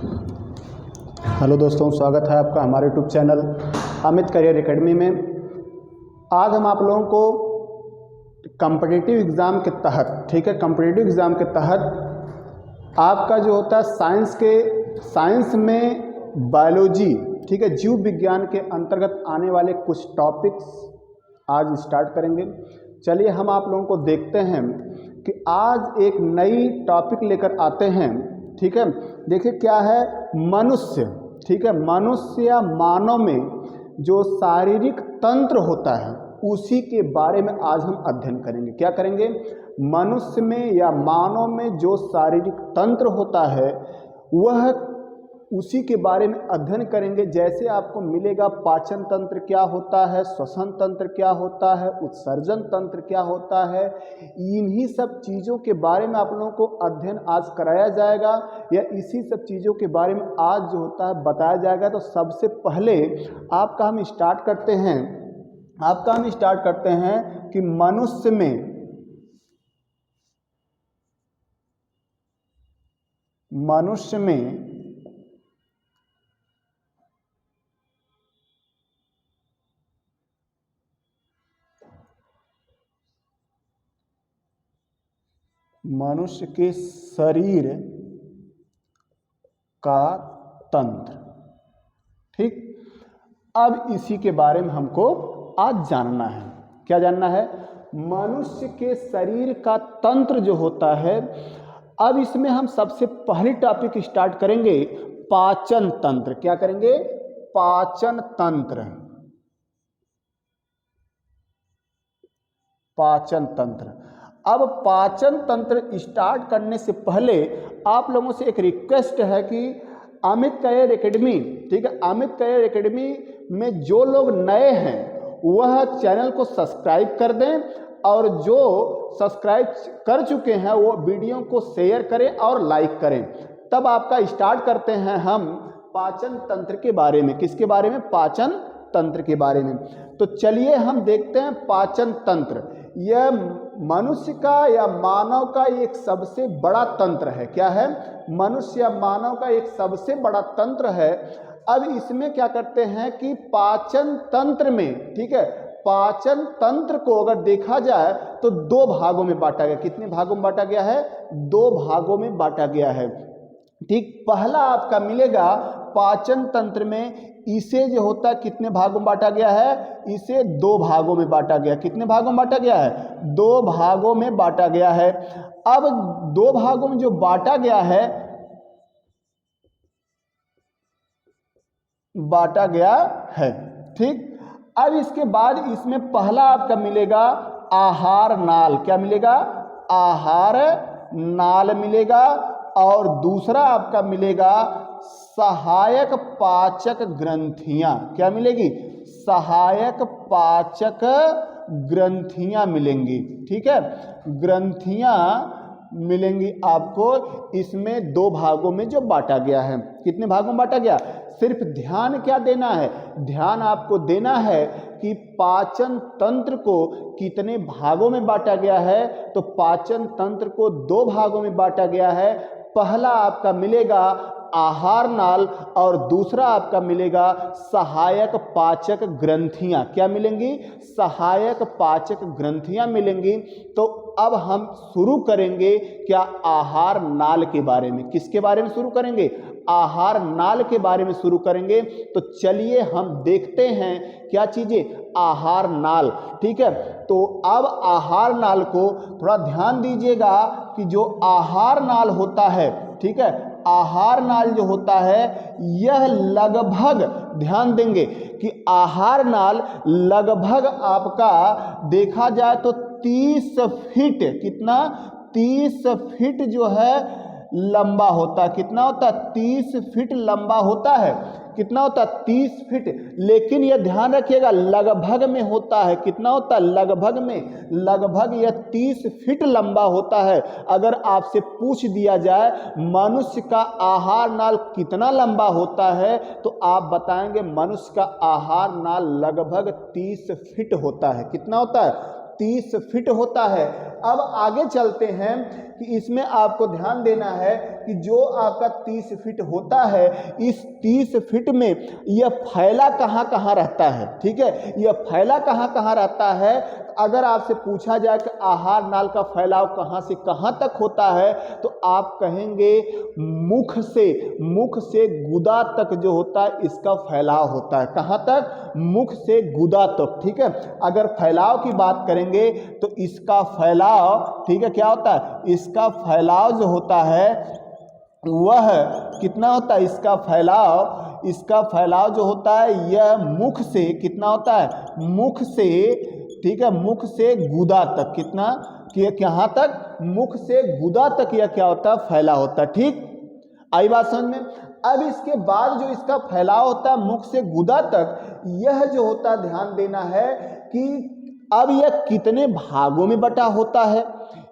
Hello दोस्तों, स्वागत है आपका हमारे YouTube channel Amit career academy में। आज हम आप लोगों को कॉम्पिटिटिव एग्ज़ाम के तहत, ठीक है, कॉम्पिटिटिव एग्ज़ाम के तहत आपका जो होता है साइंस में बायोलॉजी, ठीक है, जीव विज्ञान के अंतर्गत आने वाले कुछ टॉपिक्स आज स्टार्ट करेंगे। चलिए हम आप लोगों को देखते हैं कि आज एक नई टॉपिक लेकर आते हैं, ठीक है। देखिए क्या है, मनुष्य, ठीक है, मनुष्य या मानव में जो शारीरिक तंत्र होता है उसी के बारे में आज हम अध्ययन करेंगे। क्या करेंगे? मनुष्य में या मानव में जो शारीरिक तंत्र होता है वह उसी के बारे में अध्ययन करेंगे। जैसे आपको मिलेगा पाचन तंत्र क्या होता है, श्वसन तंत्र क्या होता है, उत्सर्जन तंत्र क्या होता है, इन्हीं सब चीज़ों के बारे में आप लोगों को अध्ययन आज कराया जाएगा या इसी सब चीज़ों के बारे में आज जो होता है बताया जाएगा। तो सबसे पहले आपका हम स्टार्ट करते हैं कि मनुष्य में मनुष्य के शरीर का तंत्र, ठीक। अब इसी के बारे में हमको आज जानना है। क्या जानना है? मनुष्य के शरीर का तंत्र जो होता है। अब इसमें हम सबसे पहली टॉपिक स्टार्ट करेंगे, पाचन तंत्र। क्या करेंगे? पाचन तंत्र। पाचन तंत्र। अब पाचन तंत्र स्टार्ट करने से पहले आप लोगों से एक रिक्वेस्ट है कि अमित करियर एकेडमी, ठीक है, अमित करियर एकेडमी में जो लोग नए हैं वह चैनल को सब्सक्राइब कर दें और जो सब्सक्राइब कर चुके हैं वो वीडियो को शेयर करें और लाइक करें। तब आपका स्टार्ट करते हैं हम पाचन तंत्र के बारे में। किसके बारे में? पाचन तंत्र के बारे में। तो चलिए हम देखते हैं पाचन तंत्र। यह मनुष्य का या मानव का एक सबसे बड़ा तंत्र है। क्या है? मनुष्य या मानव का एक सबसे बड़ा तंत्र है। अब इसमें क्या करते हैं कि पाचन तंत्र में, ठीक है, पाचन तंत्र को अगर देखा जाए तो दो भागों में बांटा गया। कितने भागों में बांटा गया है? दो भागों में बांटा गया है, ठीक। पहला आपका मिलेगा पाचन तंत्र में, इसे जो होता है कितने भागों में बांटा गया है? इसे दो भागों में बांटा गया। कितने भागों में बांटा गया है? दो भागों में बांटा गया है। अब दो भागों में जो बांटा गया है, ठीक। अब इसके बाद इसमें पहला आपका मिलेगा आहार नाल। क्या मिलेगा? आहार नाल मिलेगा। और दूसरा आपका मिलेगा सहायक पाचक ग्रंथियां। क्या मिलेगी? सहायक पाचक ग्रंथियां मिलेंगी, ठीक है, ग्रंथियां मिलेंगी आपको। इसमें दो भागों में जो बांटा गया है। कितने भागों में बांटा गया? सिर्फ ध्यान क्या देना है? ध्यान आपको देना है कि पाचन तंत्र को कितने भागों में बांटा गया है। तो पाचन तंत्र को दो भागों में बांटा गया है। पहला आपका मिलेगा आहार नाल और दूसरा आपका मिलेगा सहायक पाचक ग्रंथियां। क्या मिलेंगी? सहायक पाचक ग्रंथियां मिलेंगी। तो अब हम शुरू करेंगे क्या? आहार नाल के बारे में। किसके बारे में शुरू करेंगे? आहार नाल के बारे में शुरू करेंगे। तो चलिए हम देखते हैं क्या चीजें? आहार नाल, ठीक है। तो अब आहार नाल को थोड़ा ध्यान दीजिएगा कि जो आहार नाल होता है, ठीक है, आहार नाल जो होता है यह लगभग, ध्यान देंगे कि आहार नाल लगभग आपका देखा जाए तो 30 फीट, कितना? 30 फीट जो है लंबा होता है। कितना होता है? 30 फीट लंबा होता है। कितना होता है? 30 फीट। लेकिन यह ध्यान रखिएगा लगभग में होता है। कितना होता है? लगभग में। लगभग यह 30 फीट लंबा होता है। अगर आपसे पूछ दिया जाए मनुष्य का आहार नाल कितना लंबा होता है तो आप बताएंगे मनुष्य का आहार नाल लगभग 30 फीट होता है। कितना होता है? 30 फीट होता है। अब आगे चलते हैं कि इसमें आपको ध्यान देना है कि जो आपका 30 फीट होता है, इस 30 फीट में यह फैला कहाँ कहाँ रहता है, ठीक है, यह फैला कहाँ कहाँ रहता है। अगर आपसे पूछा जाए कि आहार नाल का फैलाव कहाँ से कहाँ तक होता है, तो आप कहेंगे मुख से गुदा तक जो होता है इसका फैलाव होता है। कहाँ तक? मुख से गुदा तक, ठीक है। अगर फैलाव की बात करेंगे तो इसका फैलाव, ठीक है, क्या होता है, इसका फैलाव जो होता है वह कितना होता है, इसका फैलाव जो होता है यह मुख से कितना होता है, मुख से, ठीक है, मुख से गुदा तक, कितना कि कहाँ तक, मुख से गुदा तक यह क्या होता है, फैला होता है। ठीक, आई बात समझ में। अब इसके बाद जो इसका फैलाव होता है मुख से गुदा तक, यह जो होता है ध्यान देना है कि अब यह कितने भागों में बटा होता है,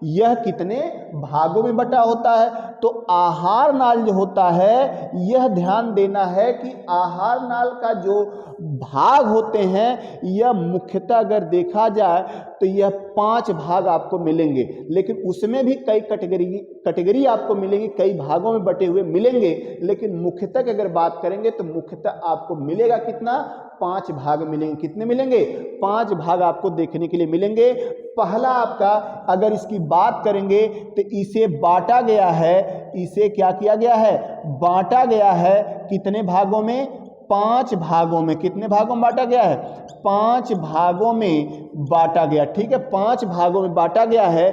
यह कितने भागों में बटा होता है। तो आहार नाल जो होता है, यह ध्यान देना है कि आहार नाल का जो भाग होते हैं यह मुख्यतः अगर देखा जाए तो यह 5 भाग आपको मिलेंगे, लेकिन उसमें भी कई कैटेगरी आपको मिलेंगी, कई भागों में बटे हुए मिलेंगे, लेकिन मुख्यतः की अगर बात करेंगे तो मुख्यतः आपको मिलेगा कितना, 5 भाग मिलेंगे। कितने मिलेंगे? 5 भाग आपको देखने के लिए मिलेंगे। पहला आपका अगर इसकी बात करेंगे तो इसे बांटा गया है, इसे क्या किया गया है, बांटा गया है कितने भागों में, 5 भागों में। कितने भागों में बांटा गया है? 5 भागों में बांटा गया, ठीक है, 5 भागों में बांटा गया है।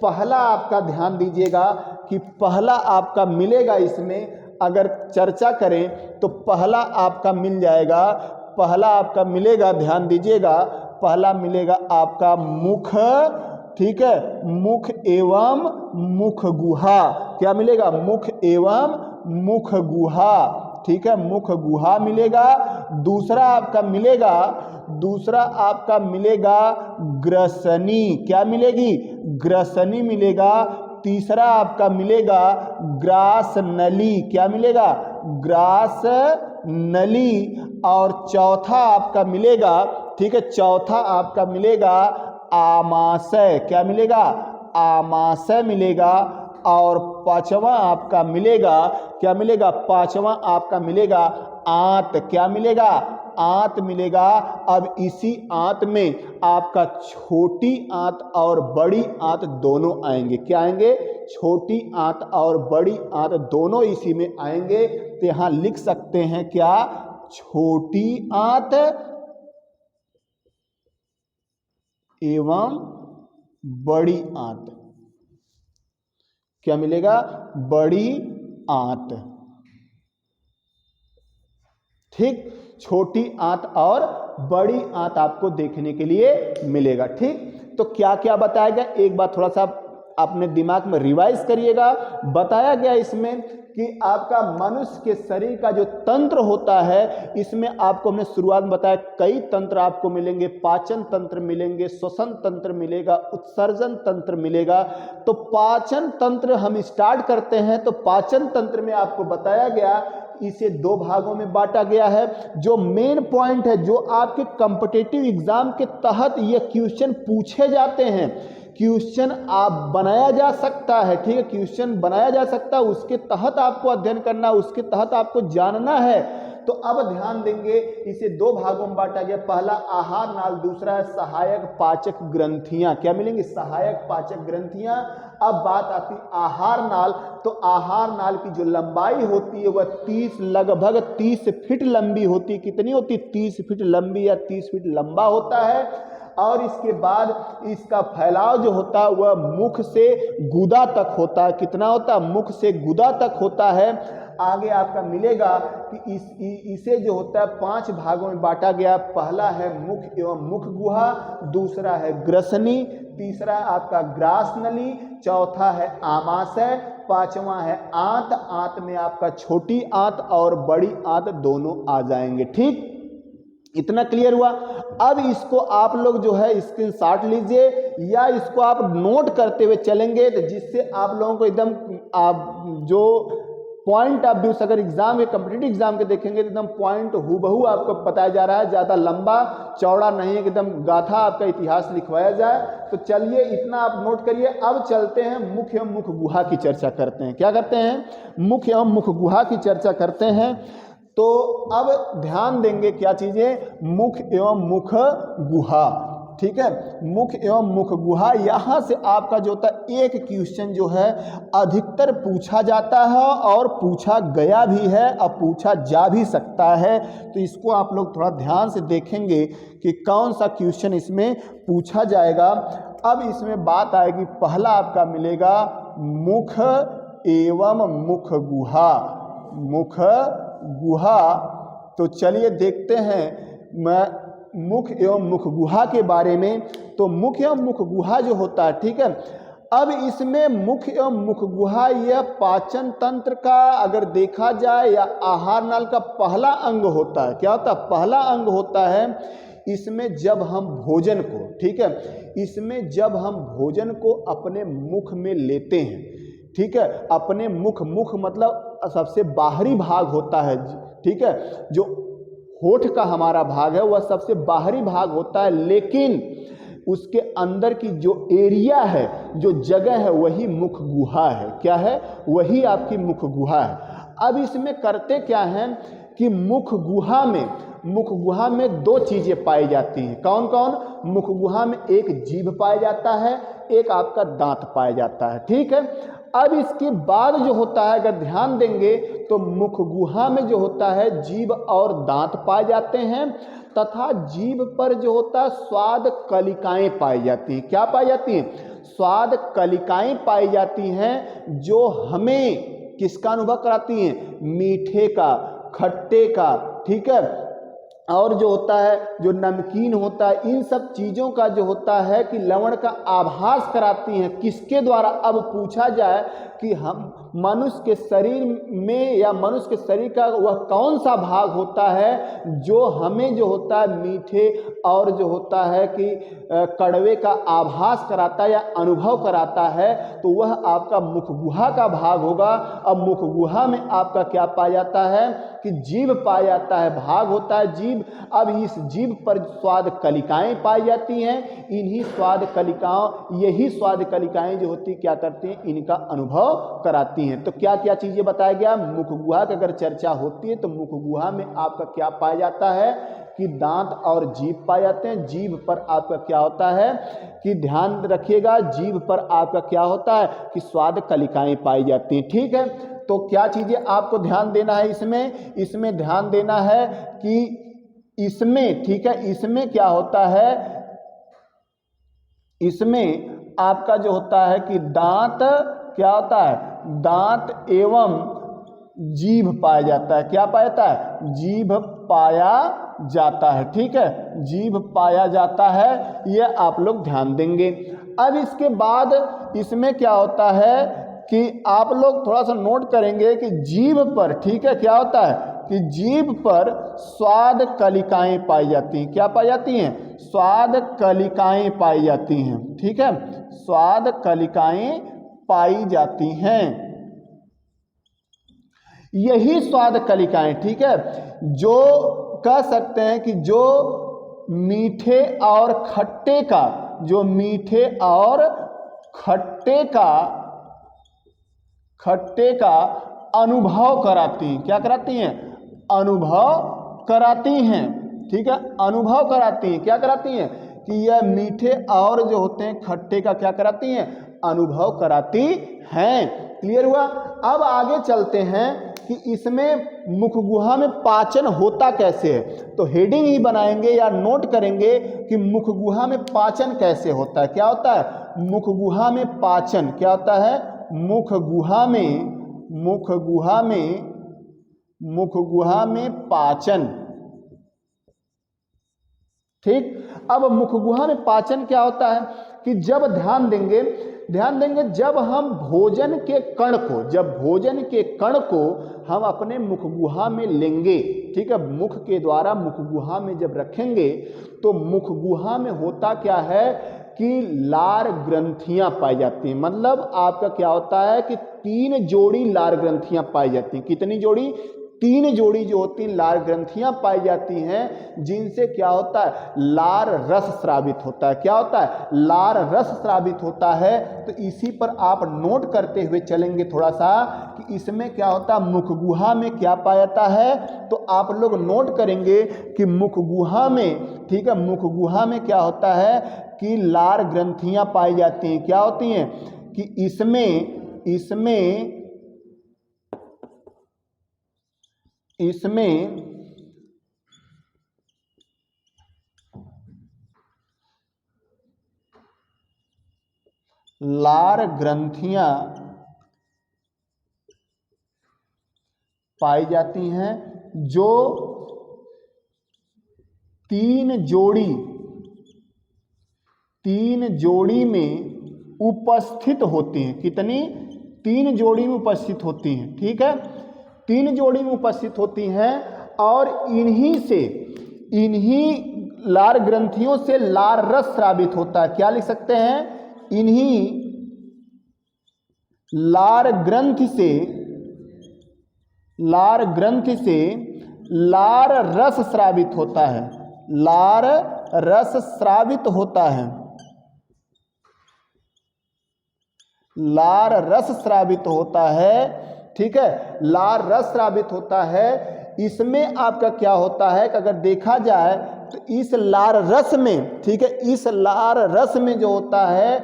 पहला आपका ध्यान दीजिएगा कि पहला आपका मिलेगा, इसमें अगर चर्चा करें तो पहला आपका मिल जाएगा, पहला आपका मिलेगा, ध्यान दीजिएगा, पहला मिलेगा आपका मुख, ठीक है, मुख एवं मुख गुहा। क्या मिलेगा? मुख एवं मुख गुहा, ठीक है, मुख गुहा मिलेगा। दूसरा आपका मिलेगा ग्रसनी। क्या मिलेगी? ग्रसनी मिलेगा। तीसरा आपका मिलेगा ग्रास नली। क्या मिलेगा? ग्रास नली। और चौथा आपका मिलेगा, ठीक है, चौथा आपका मिलेगा आमाशय। क्या मिलेगा? आमाशय मिलेगा। और पांचवा आपका मिलेगा, क्या मिलेगा? पांचवा आपका मिलेगा आंत। क्या मिलेगा? आंत मिलेगा। अब इसी आंत में आपका छोटी आंत और बड़ी आंत दोनों आएंगे। क्या आएंगे? छोटी आंत और बड़ी आंत दोनों इसी में आएंगे। तो यहां लिख सकते हैं क्या? छोटी आंत एवं बड़ी आंत। क्या मिलेगा? बड़ी आंत। ठीक, छोटी आंत और बड़ी आंत आपको देखने के लिए मिलेगा। ठीक, तो क्या क्या बताया गया, एक बार थोड़ा सा अपने दिमाग में रिवाइज करिएगा। बताया गया इसमें कि आपका मनुष्य के शरीर का जो तंत्र होता है, इसमें आपको हमने शुरुआत में बताया कई तंत्र आपको मिलेंगे। पाचन तंत्र मिलेंगे, श्वसन तंत्र मिलेगा, उत्सर्जन तंत्र मिलेगा। तो पाचन तंत्र हम स्टार्ट करते हैं। तो पाचन तंत्र में आपको बताया गया, इसे 2 भागों में बांटा गया है। जो मेन पॉइंट है, जो आपके कॉम्पिटिटिव एग्जाम के तहत ये क्वेश्चन पूछे जाते हैं, क्वेश्चन आप बनाया जा सकता है, ठीक है, क्वेश्चन बनाया जा सकता है, उसके तहत आपको अध्ययन करना, उसके तहत आपको जानना है। तो अब ध्यान देंगे, इसे 2 भागों में बांटा गया। पहला आहार नाल, दूसरा है सहायक पाचक ग्रंथियां। क्या मिलेंगी? सहायक पाचक ग्रंथियां। अब बात आती आहार नाल। तो आहार नाल की जो लंबाई होती है वह लगभग 30 फीट लंबी होती है। कितनी होती है? 30 फीट लंबी या 30 फीट लंबा होता है। और इसके बाद इसका फैलाव जो होता है वह मुख से गुदा तक होता है। कितना होता है? मुख से गुदा तक होता है। आगे आपका मिलेगा कि इसे जो होता है 5 भागों में बांटा गया। पहला है मुख एवं मुख गुहा, दूसरा है ग्रसनी, तीसरा आपका ग्रास नली, चौथा है आमाशय, पांचवा है आंत। आंत में आपका छोटी आंत और बड़ी आंत दोनों आ जाएंगे। ठीक, इतना क्लियर हुआ। अब इसको आप लोग जो है स्क्रीनशॉट लीजिए या इसको आप नोट करते हुए चलेंगे, तो जिससे आप लोगों को एकदम जो पॉइंट ऑफ व्यू अगर एग्जाम के कॉम्पिटिटिव एग्जाम के देखेंगे तो एकदम पॉइंट हूबहू आपको बताया जा रहा है, ज़्यादा लंबा चौड़ा नहीं है, एकदम गाथा आपका इतिहास लिखवाया जाए। तो चलिए इतना आप नोट करिए। अब चलते हैं मुख्य एवं मुख्य गुहा की चर्चा करते हैं। क्या करते हैं? मुख्य एवं मुख्य गुहा की चर्चा करते हैं। तो अब ध्यान देंगे क्या चीज़ें? मुख्य एवं मुख्य गुहा, ठीक है। मुख्य एवं मुख्य गुहा, यहाँ से आपका जो होता है एक क्वेश्चन जो है अधिकतर पूछा जाता है और पूछा गया भी है और पूछा जा भी सकता है। तो इसको आप लोग थोड़ा ध्यान से देखेंगे कि कौन सा क्वेश्चन इसमें पूछा जाएगा। अब इसमें बात आएगी, पहला आपका मिलेगा मुख्य एवं मुख्य गुहा। मुख्य गुहा, तो चलिए देखते हैं मैं मुख्य एवं मुख्य गुहा के बारे में। तो मुख्य एवं मुख्य गुहा जो होता है, ठीक है, अब इसमें मुख्य एवं मुख्य गुहा यह पाचन तंत्र का अगर देखा जाए या आहार नाल का पहला अंग होता है। क्या होता है? पहला अंग होता है। इसमें जब हम भोजन को, ठीक है, इसमें जब हम भोजन को अपने मुख में लेते हैं, ठीक है, अपने मुख मतलब सबसे बाहरी भाग होता है, ठीक है, जो होठ का हमारा भाग है वह सबसे बाहरी भाग होता है, लेकिन उसके अंदर की जो एरिया है, जो जगह है, वही मुख गुहा है। क्या है? वही आपकी मुख गुहा है। अब इसमें करते क्या हैं कि मुख गुहा में दो चीजें पाई जाती हैं। कौन कौन? मुख गुहा में एक जीभ पाया जाता है, एक आपका दांत पाया जाता है, ठीक है। अब इसके बाद जो होता है, अगर ध्यान देंगे तो मुख गुहा में जो होता है जीभ और दांत पाए जाते हैं, तथा जीभ पर जो होता है स्वाद कलिकाएं पाई जाती हैं। क्या पाई जाती हैं? स्वाद कलिकाएं पाई जाती हैं, जो हमें किसका अनुभव कराती हैं? मीठे का, खट्टे का, ठीक है, और जो होता है जो नमकीन होता है, इन सब चीज़ों का जो होता है कि लवण का आभास कराती हैं। किसके द्वारा? अब पूछा जाए कि हम मनुष्य के शरीर में या मनुष्य के शरीर का वह कौन सा भाग होता है जो हमें जो होता है मीठे और जो होता है कि कड़वे का आभास कराता है या अनुभव कराता है, तो वह आपका मुख गुहा का भाग होगा। अब मुख गुहा में आपका क्या पाया जाता है कि जीभ पाया जाता है, भाग होता है जीभ। अब इस जीभ पर स्वाद कलिकाएं पाई जाती हैं। इन्हीं स्वाद कलिकाओं, यही स्वाद कलिकाएं जो होती क्या करती हैं? इनका अनुभव कराती हैं। तो क्या क्या चीजें बताया गया? मुख गुहा की अगर चर्चा होती है तो मुख गुहा में आपका क्या पाया जाता है कि दांत और जीभ पाए जाते हैं। जीभ पर आपका क्या होता है कि ध्यान रखिएगा, जीभ पर आपका क्या होता है कि स्वाद कलिकाएं पाई जाती हैं, ठीक है। तो क्या चीजें आपको ध्यान देना है इसमें ध्यान देना है कि इसमें, ठीक है, इसमें क्या होता है, इसमें आपका जो होता है कि दांत क्या होता है? दांत एवं जीभ पाया जाता है। क्या पाया जाता है? जीभ पाया जाता है, ठीक है, जीभ पाया जाता है। ये आप लोग ध्यान देंगे। अब इसके बाद इसमें क्या होता है कि आप लोग थोड़ा सा नोट करेंगे कि जीभ पर, ठीक है, क्या होता है कि जीभ पर स्वाद कलिकाएं पाई जाती हैं। क्या पाई जाती हैं? स्वाद कलिकाएं पाई जाती हैं, ठीक है, स्वाद कलिकाएं पाई जाती हैं। यही स्वाद कलिकाएं, ठीक है, जो कह सकते हैं कि जो मीठे और खट्टे का, जो मीठे और खट्टे का अनुभव कराती हैं। क्या कराती हैं? अनुभव कराती हैं, ठीक है, अनुभव कराती हैं। क्या कराती हैं कि यह मीठे और जो होते हैं खट्टे का क्या कराती हैं? अनुभव कराती हैं। क्लियर हुआ? अब आगे चलते हैं कि इसमें मुख गुहा में पाचन होता कैसे है। तो हेडिंग ही बनाएंगे या नोट करेंगे कि मुख गुहा में पाचन कैसे होता है। क्या होता है? मुख गुहा में पाचन क्या होता है? मुख गुहा में पाचन, ठीक। अब मुख गुहा में पाचन क्या होता है कि जब ध्यान देंगे जब हम भोजन के कण को हम अपने मुख गुहा में लेंगे, ठीक है, मुख के द्वारा मुख गुहा में जब रखेंगे तो मुख गुहा में होता क्या है कि लार ग्रंथियां पाई जाती हैं। मतलब आपका क्या होता है कि 3 जोड़ी लार ग्रंथियां पाई जाती हैं। कितनी जोड़ी? 3 जोड़ी जो होती हैं लार ग्रंथियां पाई जाती हैं, जिनसे क्या होता है? लार रस स्रावित होता है। क्या होता है? लार रस स्रावित होता है। तो इसी पर आप नोट करते हुए चलेंगे थोड़ा सा कि इसमें क्या होता है, मुख गुहा में क्या पाया जाता है। तो आप लोग नोट करेंगे कि मुख गुहा में, ठीक है, मुख गुहा में क्या होता है कि लार ग्रंथियां पाई जाती हैं। क्या होती हैं कि इसमें लार ग्रंथियां पाई जाती हैं जो 3 जोड़ी में उपस्थित होती हैं। कितनी? 3 जोड़ी में उपस्थित होती हैं। ठीक है, 3 जोड़ी में उपस्थित होती हैं और इन्हीं लार ग्रंथियों से लार रस स्रावित होता है। क्या लिख सकते हैं? इन्हीं लार ग्रंथि से लार रस स्रावित होता है। लार रस स्रावित होता है। लार रस स्रावित होता है। ठीक है, लार रस स्रावित होता है। इसमें आपका क्या होता है कि अगर देखा जाए तो इस लार रस में, ठीक है, इस लार रस में जो होता है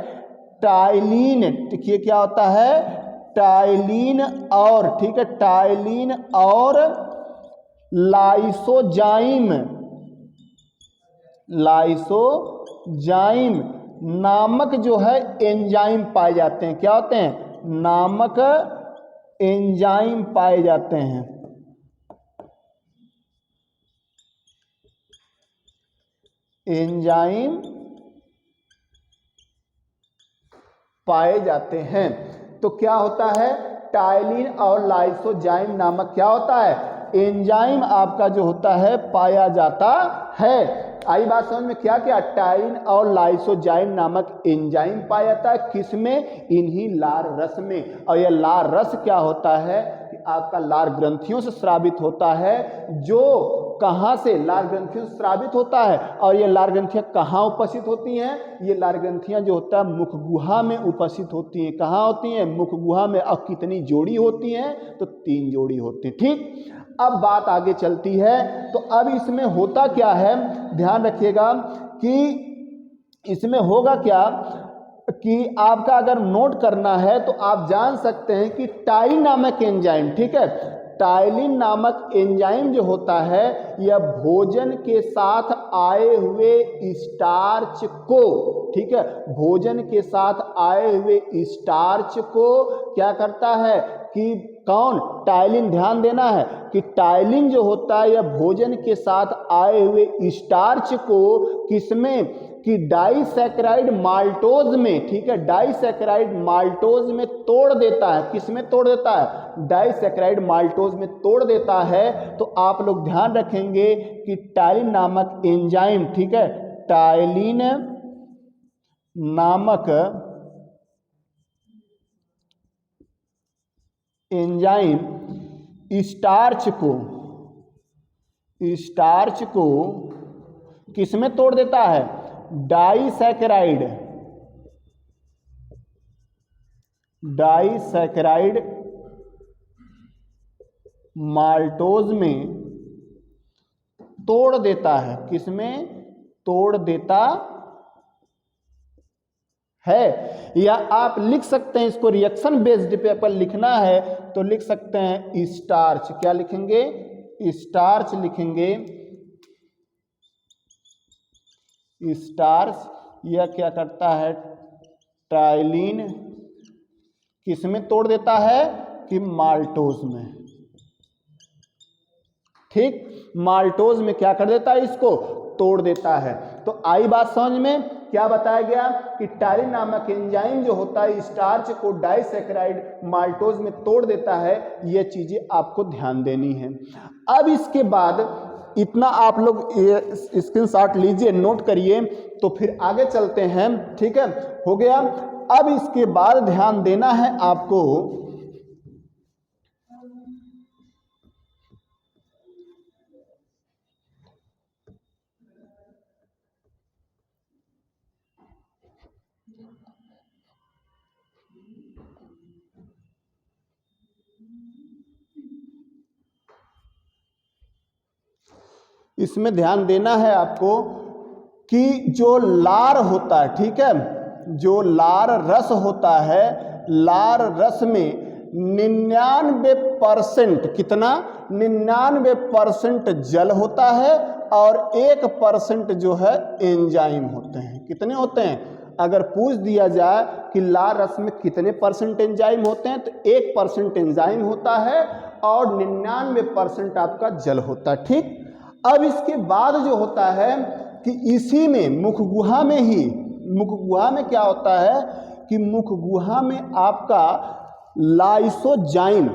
टाइलिन, देखिए क्या होता है, टाइलिन और, ठीक है, टाइलिन और लाइसोजाइम नामक जो है एंजाइम पाए जाते हैं। क्या होते हैं? नामक एंजाइम पाए जाते हैं। एंजाइम पाए जाते हैं। तो क्या होता है? टाइलिन और लाइसोजाइम नामक क्या होता है? एंजाइम आपका जो होता है पाया जाता है। आई बात समझ में? क्या क्या? टाइलिन और लाइसोजाइम नामक एंजाइम पाया जाता है। किसमें? इन्हीं लार रस में। और यह लार रस क्या होता है कि आपका लार ग्रंथियों से स्रावित होता है। जो कहाँ से? लार ग्रंथियों से स्रावित होता है। और ये लार ग्रंथियां कहाँ उपस्थित होती हैं? ये लार ग्रंथियां जो होता है मुख गुहा में उपस्थित होती हैं। कहाँ होती हैं? मुख गुहा में। और कितनी जोड़ी होती हैं? तो 3 जोड़ी होती हैं। ठीक, अब बात आगे चलती है। तो अब इसमें होता क्या है, ध्यान रखिएगा कि इसमें होगा क्या कि आपका अगर नोट करना है तो आप जान सकते हैं कि टाइलिन नामक एंजाइम, ठीक है, टाइलिन नामक एंजाइम जो होता है यह भोजन के साथ आए हुए स्टार्च को, ठीक है, भोजन के साथ आए हुए स्टार्च को क्या करता है कि कौन? टाइलिन। ध्यान देना है कि टाइलिन जो होता है यह भोजन के साथ आए हुए स्टार्च को किसमें? कि डाइसैकेराइड माल्टोज में, ठीक है, डाइसैकेराइड माल्टोज में तोड़ देता है। किसमें तोड़ देता है? डाइसैकेराइड माल्टोज में तोड़ देता है। तो आप लोग ध्यान रखेंगे कि टाइलिन नामक एंजाइम, ठीक है, टाइलिन नामक एंजाइम स्टार्च को किसमें तोड़ देता है? डाइसैकेराइड माल्टोज में तोड़ देता है। किसमें तोड़ देता है? या आप लिख सकते हैं इसको रिएक्शन बेस्ड पेपर लिखना है तो लिख सकते हैं स्टार्च। क्या लिखेंगे? स्टार्च लिखेंगे। स्टार्च यह क्या करता है? टाइलिन किसमें तोड़ देता है? कि माल्टोज में। ठीक, माल्टोज में क्या कर देता है? इसको तोड़ देता है। तो आई बात समझ में? क्या बताया गया कि टाइलिन नामक एंजाइम जो होता है स्टार्च को डाइसैकेराइड माल्टोज में तोड़ देता है। ये चीजें आपको ध्यान देनी है। अब इसके बाद इतना आप लोग ये स्क्रीनशॉट लीजिए, नोट करिए, तो फिर आगे चलते हैं। ठीक है, हो गया। अब इसके बाद ध्यान देना है आपको इसमें ध्यान देना है आपको कि जो लार होता है, ठीक है, जो लार रस होता है, लार रस में 99% कितना, 99% जल होता है और 1% जो है एंजाइम होते हैं। कितने होते हैं? अगर पूछ दिया जाए कि लार रस में कितने % एंजाइम होते हैं, तो 1% एंजाइम होता है और 99% आपका जल होता है। ठीक, अब इसके बाद जो होता है कि इसी में मुख गुहा में ही, मुख गुहा में क्या होता है कि मुख गुहा में आपका लाइसोजाइम,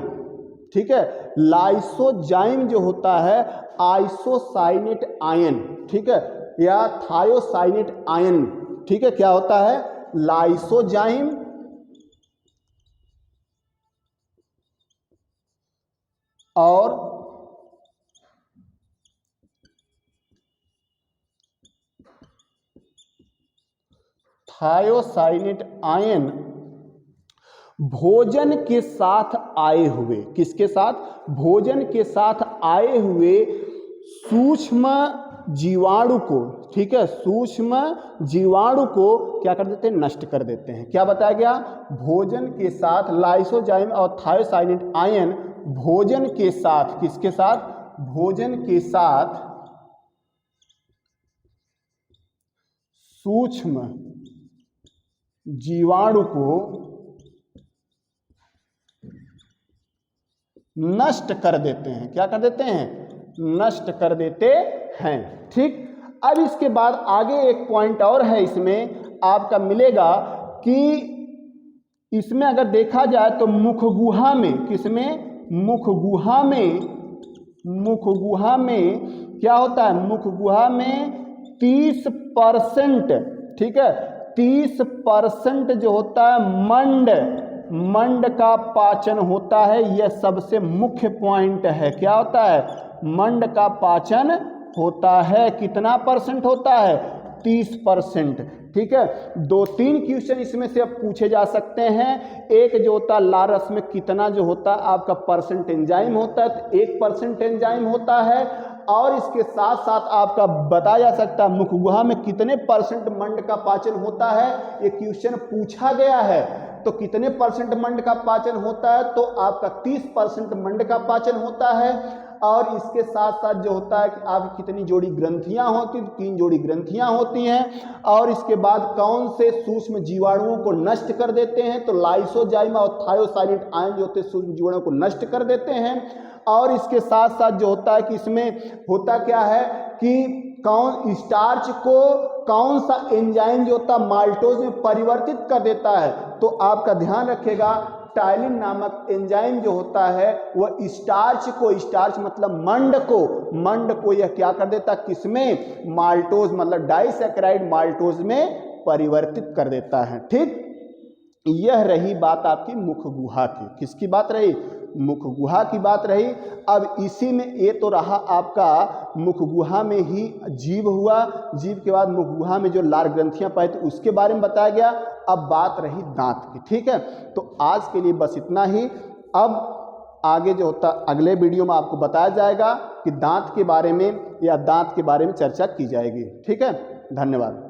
ठीक है, लाइसोजाइम जो होता है आइसोसाइनेट आयन, ठीक है, या थायोसाइनेट आयन, ठीक है, क्या होता है लाइसोजाइम और थायोसाइनेट आयन भोजन के साथ आए हुए, किसके साथ? भोजन के साथ आए हुए सूक्ष्म जीवाणु को, ठीक है, सूक्ष्म जीवाणु को क्या कर देते हैं? नष्ट कर देते हैं। क्या बताया गया? भोजन के साथ लाइसोजाइम और थायोसाइनेट आयन भोजन के साथ, किसके साथ? भोजन के साथ सूक्ष्म जीवाणु को नष्ट कर देते हैं। क्या कर देते हैं? नष्ट कर देते हैं। ठीक, अब इसके बाद आगे एक पॉइंट और है, इसमें आपका मिलेगा कि इसमें अगर देखा जाए तो मुख गुहा में, किसमें? मुख गुहा में, मुख गुहा में क्या होता है? मुख गुहा में 30%, ठीक है, 30% जो होता है मंड का पाचन होता है। यह सबसे मुख्य पॉइंट है। क्या होता है? मंड का पाचन होता है। कितना % होता है? 30%। ठीक है, 2-3 क्वेश्चन इसमें से अब पूछे जा सकते हैं। एक जो होता है लार रस में कितना जो होता है आपका % एंजाइम होता है, तो 1% एंजाइम होता है। और इसके साथ साथ आपका बताया जा सकता है मुख गुहा में कितने % मंड का पाचन होता है। ये क्वेश्चन पूछा गया है, तो कितने % मंड का पाचन होता है? तो आपका 30% मंड का पाचन होता है। और इसके साथ साथ जो होता है कि आपकी कितनी जोड़ी ग्रंथियां होती, 3 जोड़ी ग्रंथियां होती हैं। और इसके बाद कौन से सूक्ष्म जीवाणुओं को नष्ट कर देते हैं? तो लाइसोजाइम और थायोसाइनेट आयन जो होते हैं सूक्ष्म जीवाणुओं को नष्ट कर देते हैं। और इसके साथ साथ जो होता है कि इसमें होता क्या है कि कौन स्टार्च को कौन सा एंजाइम जो होता है माल्टोज में परिवर्तित कर देता है? तो आपका ध्यान रखिएगा, टाइलिन नामक एंजाइम जो होता है वह स्टार्च को, स्टार्च मतलब मंड को यह क्या कर देता है? किसमें? माल्टोज मतलब डाइसैकेराइड माल्टोज में परिवर्तित कर देता है। ठीक, यह रही बात आपकी मुख गुहा की। किसकी बात रही? मुख गुहा की बात रही। अब इसी में ये तो रहा आपका मुख गुहा में ही जीव हुआ, जीव के बाद मुख गुहा में जो लार ग्रंथियां पाई थी उसके बारे में बताया गया। अब बात रही दांत की। ठीक है, तो आज के लिए बस इतना ही। अब आगे जो होता अगले वीडियो में आपको बताया जाएगा कि दांत के बारे में या दांत के बारे में चर्चा की जाएगी। ठीक है, धन्यवाद।